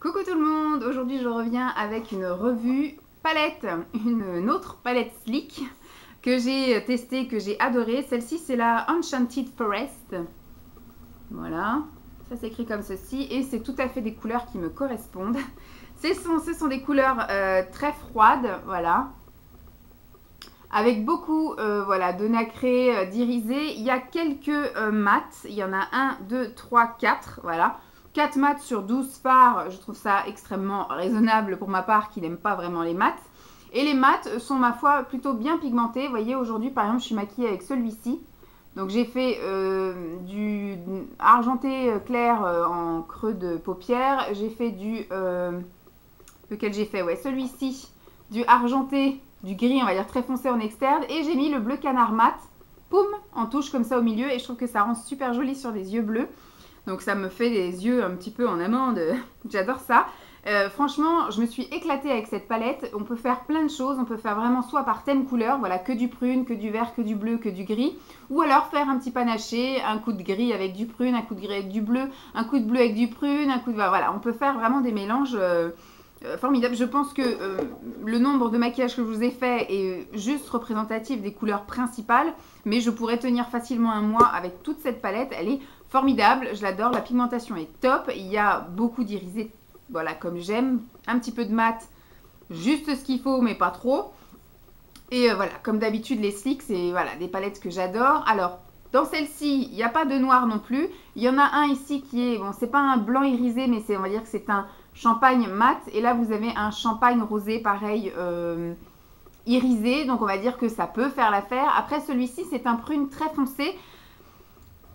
Coucou tout le monde, aujourd'hui je reviens avec une revue palette, une autre palette Sleek que j'ai testée, que j'ai adorée. Celle-ci c'est la Enchanted Forest. Voilà, ça s'écrit comme ceci et c'est tout à fait des couleurs qui me correspondent. Ce sont des couleurs très froides, voilà. Avec beaucoup voilà, de nacré, d'irisé. Il y a quelques mats, il y en a 1, 2, 3, 4, voilà. 4 mats sur 12 fards, je trouve ça extrêmement raisonnable pour ma part qui n'aime pas vraiment les mats. Et les mats sont ma foi plutôt bien pigmentés. Vous voyez, aujourd'hui par exemple je suis maquillée avec celui-ci. Donc j'ai fait du argenté clair en creux de paupière. J'ai fait du... lequel j'ai fait? Ouais, celui-ci, du argenté, du gris on va dire très foncé en externe. Et j'ai mis le bleu canard mat, poum, en touche comme ça au milieu. Et je trouve que ça rend super joli sur les yeux bleus. Donc ça me fait des yeux un petit peu en amande, j'adore ça. Franchement, je me suis éclatée avec cette palette. On peut faire plein de choses, on peut faire vraiment soit par thème couleur, voilà, que du prune, que du vert, que du bleu, que du gris. Ou alors faire un petit panaché, un coup de gris avec du prune, un coup de gris avec du bleu, un coup de bleu avec du prune, un coup de... Voilà, on peut faire vraiment des mélanges formidables. Je pense que le nombre de maquillages que je vous ai fait est juste représentatif des couleurs principales. Mais je pourrais tenir facilement un mois avec toute cette palette, elle est formidable, je l'adore, la pigmentation est top, il y a beaucoup d'irisé, voilà, comme j'aime, un petit peu de mat, juste ce qu'il faut, mais pas trop. Et voilà, comme d'habitude, les Sleek, c'est voilà, des palettes que j'adore. Alors, dans celle-ci, il n'y a pas de noir non plus. Il y en a un ici qui est, bon, c'est pas un blanc irisé, mais on va dire que c'est un champagne mat. Et là, vous avez un champagne rosé, pareil, irisé. Donc, on va dire que ça peut faire l'affaire. Après, celui-ci, c'est un prune très foncé.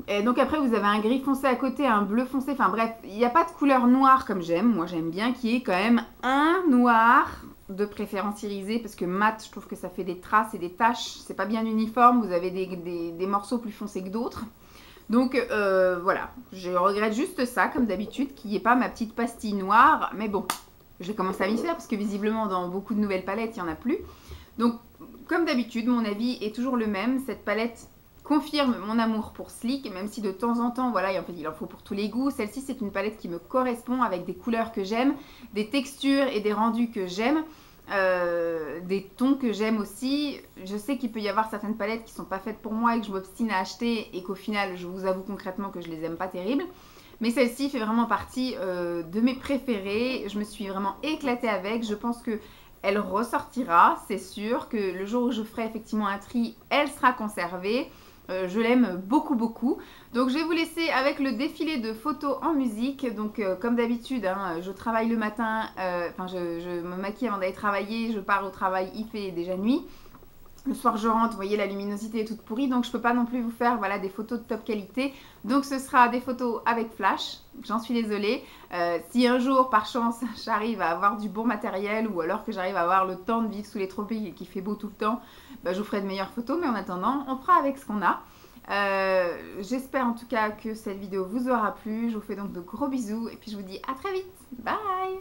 Et donc après vous avez un gris foncé à côté, un bleu foncé, enfin bref, il n'y a pas de couleur noire comme j'aime. Moi j'aime bien qu'il y ait quand même un noir, de préférence irisé, parce que mat, je trouve que ça fait des traces et des taches, c'est pas bien uniforme, vous avez des morceaux plus foncés que d'autres. Donc voilà, je regrette juste ça comme d'habitude, qu'il n'y ait pas ma petite pastille noire, mais bon, je vais commencer à m'y faire, parce que visiblement dans beaucoup de nouvelles palettes, il n'y en a plus. Donc comme d'habitude, mon avis est toujours le même, cette palette confirme mon amour pour Sleek, même si de temps en temps, voilà, en fait, il en faut pour tous les goûts. Celle-ci, c'est une palette qui me correspond avec des couleurs que j'aime, des textures et des rendus que j'aime, des tons que j'aime aussi. Je sais qu'il peut y avoir certaines palettes qui ne sont pas faites pour moi et que je m'obstine à acheter et qu'au final, je vous avoue concrètement que je les aime pas terribles. Mais celle-ci fait vraiment partie de mes préférées. Je me suis vraiment éclatée avec. Je pense que elle ressortira, c'est sûr que le jour où je ferai effectivement un tri, elle sera conservée. Je l'aime beaucoup beaucoup. Donc je vais vous laisser avec le défilé de photos en musique. Donc comme d'habitude, hein, je travaille le matin, enfin je me maquille avant d'aller travailler, je pars au travail, il fait déjà nuit. Le soir je rentre, vous voyez la luminosité est toute pourrie, donc je peux pas non plus vous faire voilà, des photos de top qualité. Donc ce sera des photos avec flash, j'en suis désolée. Si un jour par chance j'arrive à avoir du bon matériel ou alors que j'arrive à avoir le temps de vivre sous les tropiques et qu'il fait beau tout le temps, bah, je vous ferai de meilleures photos, mais en attendant on fera avec ce qu'on a. J'espère en tout cas que cette vidéo vous aura plu, je vous fais donc de gros bisous et puis je vous dis à très vite, bye.